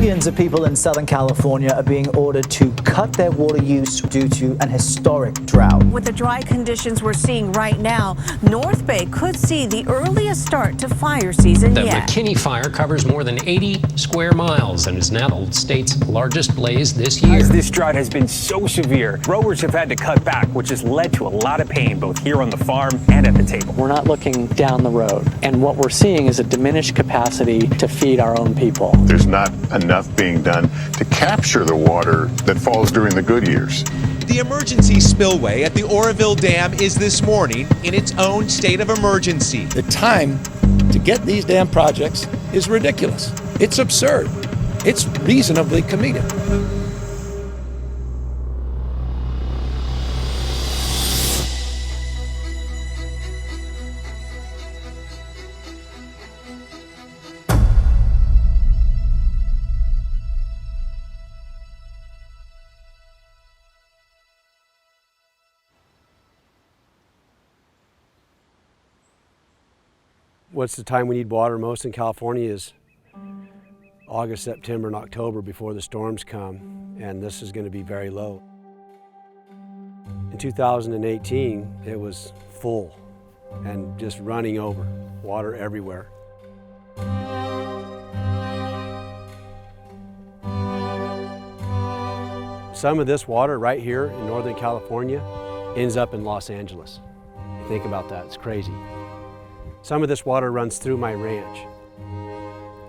Millions of people in Southern California are being ordered to cut their water use due to an historic drought. With the dry conditions we're seeing right now, North Bay could see the earliest start to fire season yet. The McKinney fire covers more than 80 square miles and is now the state's largest blaze this year. As this drought has been so severe, growers have had to cut back, which has led to a lot of pain both here on the farm and at the table. We're not looking down the road, and what we're seeing is a diminished capacity to feed our own people. There's not enough being done to capture the water that falls during the good years. The emergency spillway at the Oroville Dam is this morning in its own state of emergency. The time to get these dam projects is ridiculous. It's absurd. It's reasonably comedic. What's the time we need water most in California is August, September, and October before the storms come, and this is going to be very low. In 2018, it was full and just running over, water everywhere. Some of this water right here in Northern California ends up in Los Angeles. Think about that, it's crazy. Some of this water runs through my ranch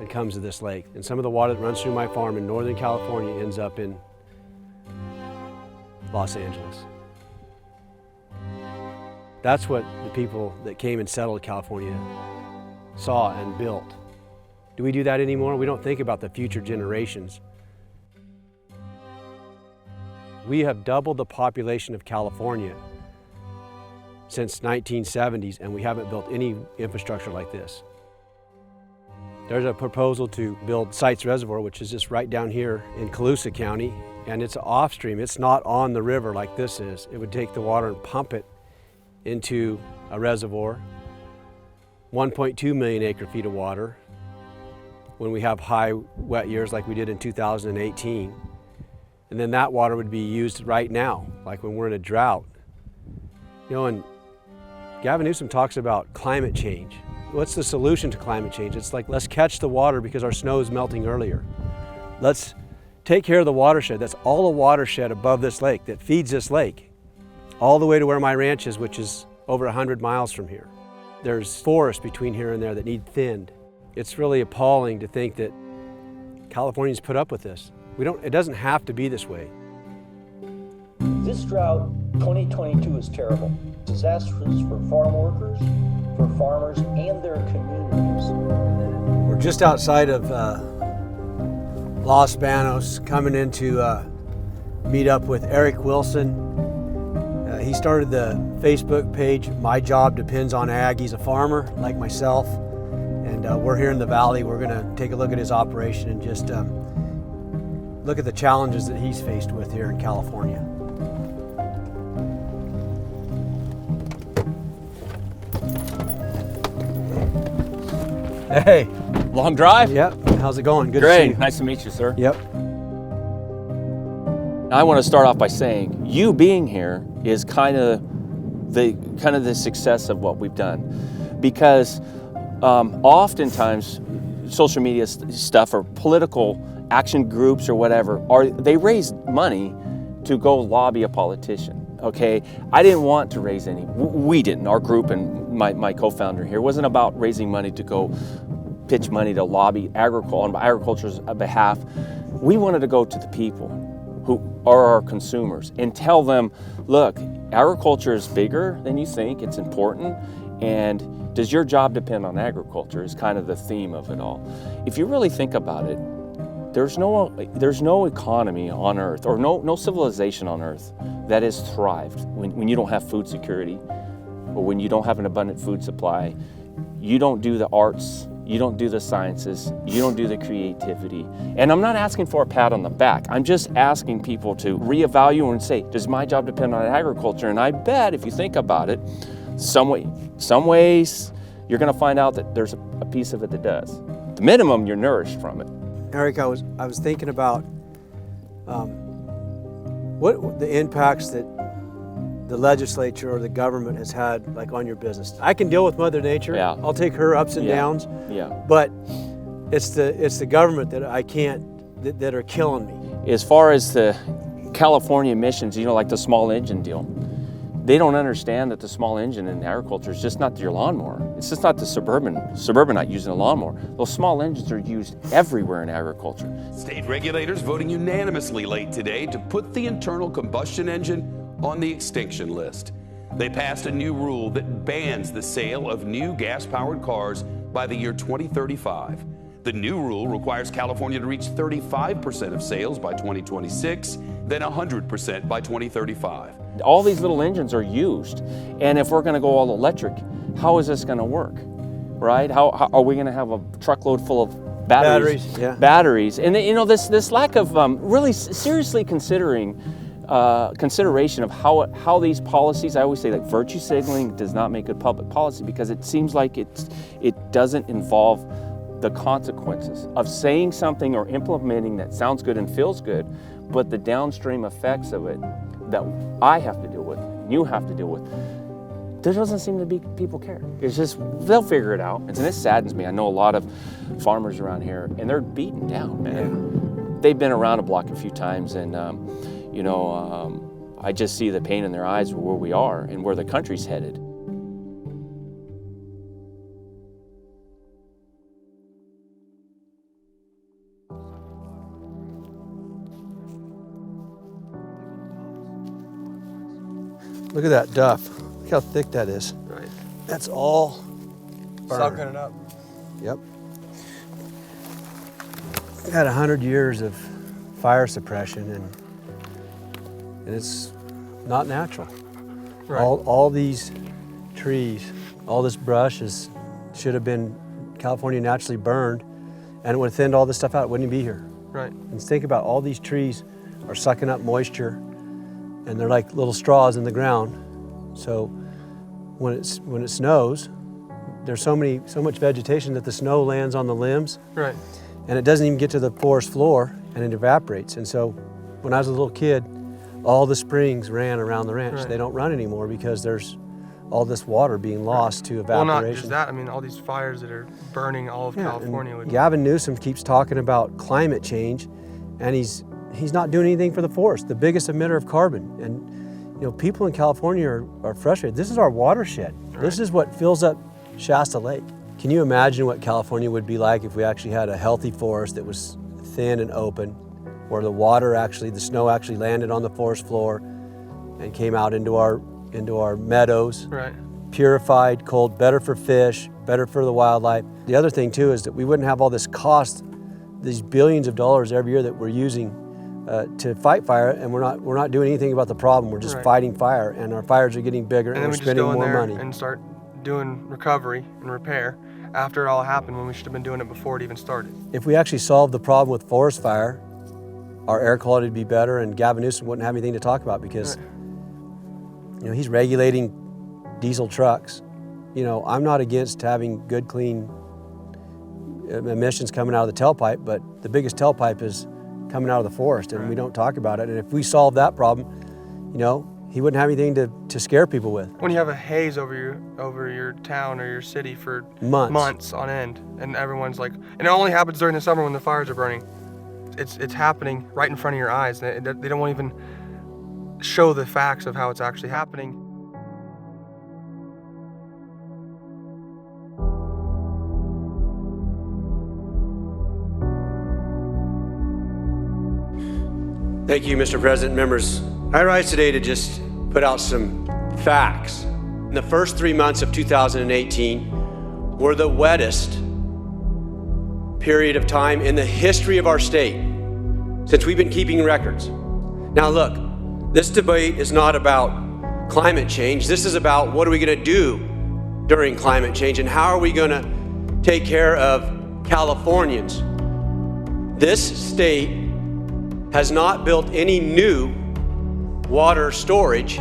and comes to this lake. And some of the water that runs through my farm in Northern California ends up in Los Angeles. That's what the people that came and settled California saw and built. Do we do that anymore? We don't think about the future generations. We have doubled the population of California since 1970s, and we haven't built any infrastructure like this. There's a proposal to build Sites Reservoir, which is just right down here in Colusa County, and it's off stream. It's not on the river like this is. It would take the water and pump it into a reservoir, 1.2 million acre feet of water when we have high wet years like we did in 2018. And then that water would be used right now, like when we're in a drought. You know, and Gavin Newsom talks about climate change. What's the solution to climate change? It's like, let's catch the water because our snow is melting earlier. Let's take care of the watershed. That's all the watershed above this lake that feeds this lake, all the way to where my ranch is, which is over 100 miles from here. There's forest between here and there that need thinned. It's really appalling to think that Californians put up with this. It doesn't have to be this way. This drought, 2022, is terrible. Disastrous for farm workers, for farmers, and their communities. We're just outside of Los Banos, coming in to meet up with Eric Wilson. He started the Facebook page, My Job Depends on Ag. He's a farmer like myself, and we're here in the valley. We're going to take a look at his operation and just look at the challenges that he's faced with here in California. Hey. Long drive? Yep. How's it going? Good Great. to see you. Nice to meet you, sir. Yep. I want to start off by saying you being here is kind of the success of what we've done, because oftentimes social media stuff or political action groups or whatever they raise money to go lobby a politician. Okay, I didn't want to raise any. We didn't. Our group and my co-founder here wasn't about raising money to go pitch money to lobby on agriculture's behalf. We wanted to go to the people who are our consumers and tell them, look, agriculture is bigger than you think. It's important, and does your job depend on agriculture? Is kind of the theme of it all. If you really think about it, there's no economy on Earth, or no civilization on Earth that has thrived when you don't have food security, or when you don't have an abundant food supply. You don't do the arts, you don't do the sciences, you don't do the creativity. And I'm not asking for a pat on the back. I'm just asking people to reevaluate and say, does my job depend on agriculture? And I bet if you think about it, some ways you're gonna find out that there's a piece of it that does. The minimum, you're nourished from it. Eric, I was thinking about what the impacts that the legislature or the government has had like on your business. I can deal with Mother Nature. Yeah. I'll take her ups and downs. Yeah. But it's the government that I can't that are killing me. As far as the California emissions, you know, like the small engine deal, they don't understand that the small engine in agriculture is just not your lawnmower. It's just not the suburbanite using a lawnmower. Those small engines are used everywhere in agriculture. State regulators voting unanimously late today to put the internal combustion engine on the extinction list. They passed a new rule that bans the sale of new gas-powered cars by the year 2035. The new rule requires California to reach 35% of sales by 2026, then 100% by 2035. All these little engines are used, and if we're going to go all electric, how is this going to work, right? How are we going to have a truckload full of batteries? Batteries, and you know this lack of really seriously consideration of how these policies. I always say that virtue signaling does not make good public policy because it seems like it doesn't involve the consequences of saying something or implementing that sounds good and feels good, but the downstream effects of it that I have to deal with, you have to deal with, there doesn't seem to be people care. It's just, they'll figure it out. And this saddens me. I know a lot of farmers around here and they're beaten down, man. They've been around a block a few times and, you know, I just see the pain in their eyes where we are and where the country's headed. Look at that duff. Look how thick that is. Right. That's all burned. Sucking it up. Yep. We had 100 years of fire suppression and it's not natural. Right. All these trees, all this brush should have been California naturally burned and it would have thinned all this stuff out. It wouldn't be here. Right. And think about all these trees are sucking up moisture and they're like little straws in the ground. So when it snows, there's so much vegetation that the snow lands on the limbs. Right. And it doesn't even get to the forest floor and it evaporates. And so when I was a little kid, all the springs ran around the ranch. Right. They don't run anymore because there's all this water being lost to evaporation. Well, not just that. I mean, all these fires that are burning all of California. Gavin Newsom keeps talking about climate change, and he's not doing anything for the forest, the biggest emitter of carbon. And you know, people in California are frustrated. This is our watershed. Right. This is what fills up Shasta Lake. Can you imagine what California would be like if we actually had a healthy forest that was thin and open, where the snow actually landed on the forest floor and came out into our meadows, right. Purified, cold, better for fish, better for the wildlife. The other thing too is that we wouldn't have all this cost, these billions of dollars every year that we're using to fight fire, and we're not doing anything about the problem. We're just right. fighting fire, and our fires are getting bigger, and we're spending more money. And start doing recovery and repair after it all happened when we should have been doing it before it even started. If we actually solved the problem with forest fire, our air quality would be better, and Gavin Newsom wouldn't have anything to talk about because right. you know, he's regulating diesel trucks. You know, I'm not against having good, clean emissions coming out of the tailpipe, but the biggest tailpipe is coming out of the forest, and right. we don't talk about it. And if we solve that problem, you know, he wouldn't have anything to scare people with. When you have a haze over your town or your city for months on end, and everyone's like, and it only happens during the summer when the fires are burning. It's happening right in front of your eyes. They don't even show the facts of how it's actually happening. Thank you, Mr. President, members. I rise today to just put out some facts. In the first 3 months of 2018 were the wettest period of time in the history of our state since we've been keeping records. Now look, this debate is not about climate change. This is about what are we going to do during climate change and how are we going to take care of Californians. This state has not built any new water storage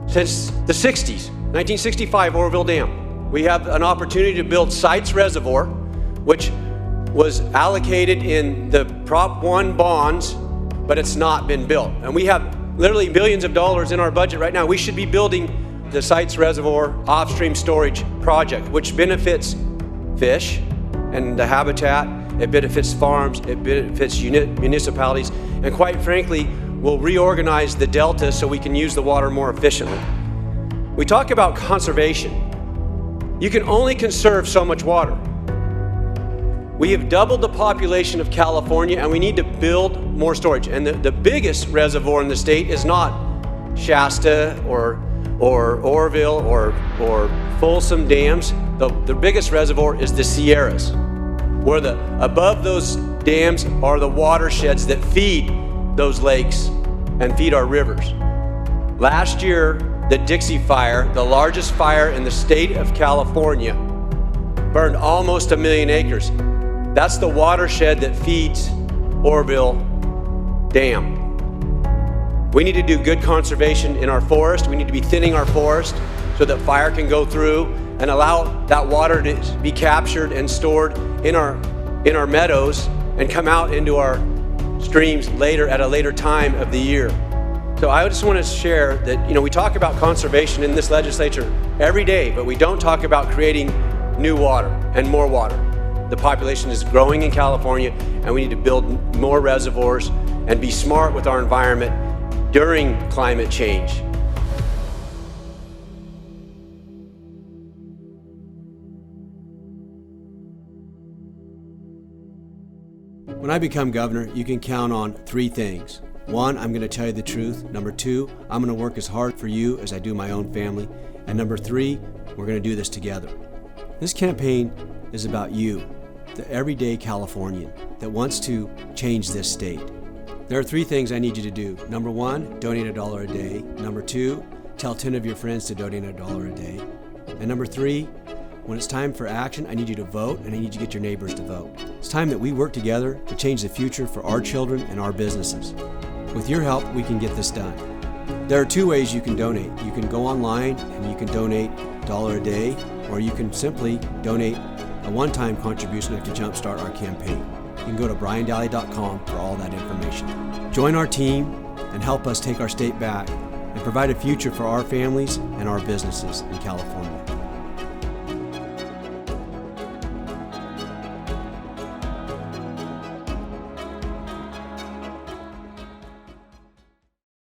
since the 60s, 1965 Oroville Dam. We have an opportunity to build Sites Reservoir, which was allocated in the Prop 1 bonds, but it's not been built. And we have literally billions of dollars in our budget right now. We should be building the Sites Reservoir Offstream Storage Project, which benefits fish and the habitat, it benefits farms, it benefits municipalities, and quite frankly, will reorganize the delta so we can use the water more efficiently. We talk about conservation. You can only conserve so much water. We have doubled the population of California, and we need to build more storage. And the biggest reservoir in the state is not Shasta or Oroville or Folsom dams. The biggest reservoir is the Sierras, where above those dams are the watersheds that feed those lakes and feed our rivers. Last year, the Dixie Fire, the largest fire in the state of California, burned almost 1 million acres. That's the watershed that feeds Oroville Dam. We need to do good conservation in our forest. We need to be thinning our forest so that fire can go through and allow that water to be captured and stored in our meadows and come out into our streams later at a later time of the year. So I just want to share that, we talk about conservation in this legislature every day, but we don't talk about creating new water and more water. The population is growing in California, and we need to build more reservoirs and be smart with our environment during climate change. When I become governor, you can count on 3 things. 1, I'm going to tell you the truth. Number 2, I'm going to work as hard for you as I do my own family. And number 3, we're going to do this together. This campaign is about you, the everyday Californian that wants to change this state. There are 3 things I need you to do. Number 1, donate $1 a day. Number 2, tell 10 of your friends to donate $1 a day. And number 3, when it's time for action, I need you to vote, and I need you to get your neighbors to vote. It's time that we work together to change the future for our children and our businesses. With your help, we can get this done. There are 2 ways you can donate. You can go online and you can donate $1 a day, or you can simply donate a one-time contribution to jumpstart our campaign. You can go to briandahle.com for all that information. Join our team and help us take our state back and provide a future for our families and our businesses in California.